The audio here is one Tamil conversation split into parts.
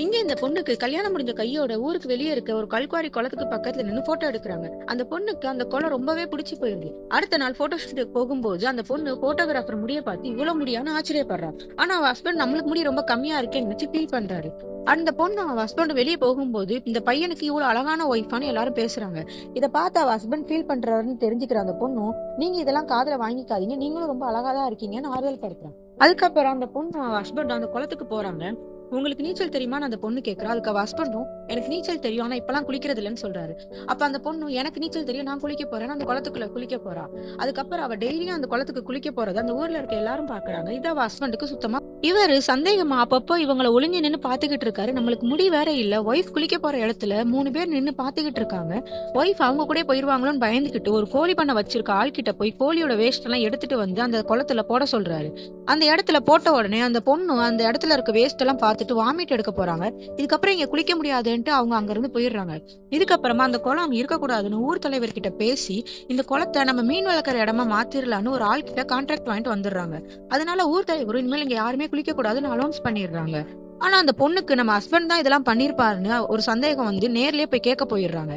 இங்க இந்த பொண்ணுக்கு கல்யாணம் முடிஞ்ச கையோட ஊருக்கு வெளியே இருக்க ஒரு கல்குவாரி குளத்துக்கு பக்கத்துல நின்னு போட்டோ எடுக்கிறாங்க. அந்த பொண்ணுக்கு அந்த குளம் ரொம்பவே பிடிச்சு போயிருக்கு. அடுத்த நாள் போட்டோ ஷூட்டுக்கு போகும்போது அந்த பொண்ணு போட்டோகிராஃபர் முடிய பார்த்து இவ்வளவு முடியான்னு ஆச்சரியப்படுறா. ஆனா அவ ஹஸ்பண்ட் நம்மளுக்கு முடி ரொம்ப கம்மியா இருக்கேன்னு நினைச்சு ஃபீல் பண்றாரு. அந்த பொண்ணு அவ ஹஸ்பண்ட் வெளியே போகும்போது இந்த பையனுக்கு இவ்வளவு அழகான ஒய்ஃபான்னு எல்லாரும் பேசுறாங்க. இதை பார்த்து அவ ஹஸ்பண்ட் ஃபீல் பண்றாருன்னு தெரிஞ்சுக்கிற அந்த பொண்ணும், நீங்க இதெல்லாம் காதுல வாங்கிக்காதீங்க, நீங்களும் ரொம்ப அழகாதான் இருக்கீங்கன்னு ஆறுதல் படுத்துறாங்க. அதுக்கப்புறம் அந்த பொண்ணு அவ ஹஸ்பண்ட் அந்த குளத்துக்கு போறாங்க. உங்களுக்கு நீச்சல் தெரியுமான்னு அந்த பொண்ணு கேக்குறா. அதுக்கு அவ ஹஸ்பண்டும், எனக்கு நீச்சல் தெரியும், ஆனா இப்பெல்லாம் குளிக்கிறது இல்லைன்னு சொல்றாரு. அப்ப அந்த பொண்ணு, எனக்கு நீச்சல் தெரியும், நான் குளிக்க போறேன், அந்த குளத்துக்குள்ள குளிக்க போறா. அதுக்கப்புறம் அவ டெய்லியும் அந்த குளத்துக்கு குளிக்க போறத அந்த ஊர்ல இருக்க எல்லாரும் பாக்குறாங்க. இது அவ ஹஸ்பண்டுக்கு சுத்தமா இவரு சந்தேகமா அப்பப்போ இவங்களை ஒளிஞ்சு நின்னு பாத்துக்கிட்டு இருக்காரு. நம்மளுக்கு முடி வேற இல்ல, ஒய்ஃப் குளிக்க போற இடத்துல 3 பேர் நின்னு பாத்துக்கிட்டு இருக்காங்க. ஒய்ஃப் அவங்க கூட போயிருவாங்களோன்னு பயந்துகிட்டு ஒரு கோழி பண்ண வச்சிருக்க ஆள்கிட்ட போய் கோழியோட வேஸ்ட் எல்லாம் எடுத்துட்டு வந்து அந்த குளத்துல போட சொல்றாரு. அந்த இடத்துல போட்ட உடனே அந்த பொண்ணு அந்த இடத்துல இருக்க வேஸ்ட் எல்லாம் பார்த்துட்டு வாமிட் எடுக்க போறாங்க. இதுக்கப்புறம் இங்க குளிக்க முடியாதுன்ட்டு அவங்க அங்க இருந்து போயிடுறாங்க. இதுக்கப்புறமா அந்த குளம் இருக்கக்கூடாதுன்னு ஊர் தலைவர்கிட்ட பேசி இந்த குளத்தை நம்ம மீன் வளர்க்குற இடமா மாத்திரலான்னு ஒரு ஆள் கிட்ட கான்ட்ராக்ட் வாங்கிட்டு வந்துடுறாங்க. அதனால ஊர் தலைவரும் இனிமேல் இங்க யாருமே குளிக்க கூடாதுன்னு அலௌன்ஸ் பண்ணிடுறாங்க. ஆனா அந்த பொண்ணுக்கு நம்ம ஹஸ்பண்ட் தான் இதெல்லாம் பண்ணிருப்பாருன்னு ஒரு சந்தேகம் வந்து நேர்லயே போய் கேட்க போயிடுறாங்க.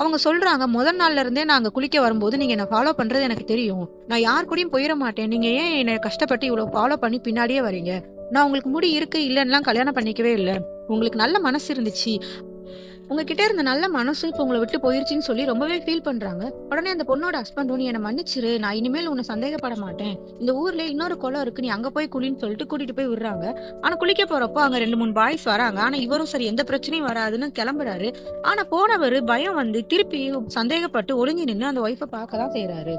அவங்க சொல்றாங்க, முதல் நாள்ல இருந்தே நான் அங்க குளிக்க வரும்போது நீங்க என்ன ஃபாலோ பண்றது எனக்கு தெரியும். நான் யார் கூடயும் போயிட மாட்டேன். நீங்க ஏன் என்ன கஷ்டப்பட்டு இவ்வளவு ஃபாலோ பண்ணி பின்னாடியே வரீங்க? நான் உங்களுக்கு முடி இருக்கு இல்லைன்னா கல்யாணம் பண்ணிக்கவே இல்லை. உங்களுக்கு நல்ல மனசு இருந்துச்சு, உங்ககிட்ட இருந்த நல்ல மனசு இப்ப உங்களை விட்டு போயிருச்சுன்னு சொல்லி ரொம்பவே ஃபீல் பண்றாங்க. உடனே அந்த பொண்ணோட ஹஸ்பண்ட், நீ என்ன மன்னிச்சிரு, நான் இனிமேல் உன்னை சந்தேகப்பட மாட்டேன், இந்த ஊர்ல இன்னொரு குளம் இருக்கு, நீ அங்க போய் குளின்னு சொல்லிட்டு கூட்டிட்டு போய் விடுறாங்க. ஆனா குளிக்க போறப்போ அங்க 2 3 பாய்ஸ் வராங்க. ஆனா இவரும் சரி எந்த பிரச்சனையும் வராதுன்னு கிளம்புறாரு. ஆனா போனவரு பயம் வந்து திருப்பி சந்தேகப்பட்டு ஒளிஞ்சு நின்று அந்த ஒய்ஃபை பார்க்கதான் செய்யறாரு.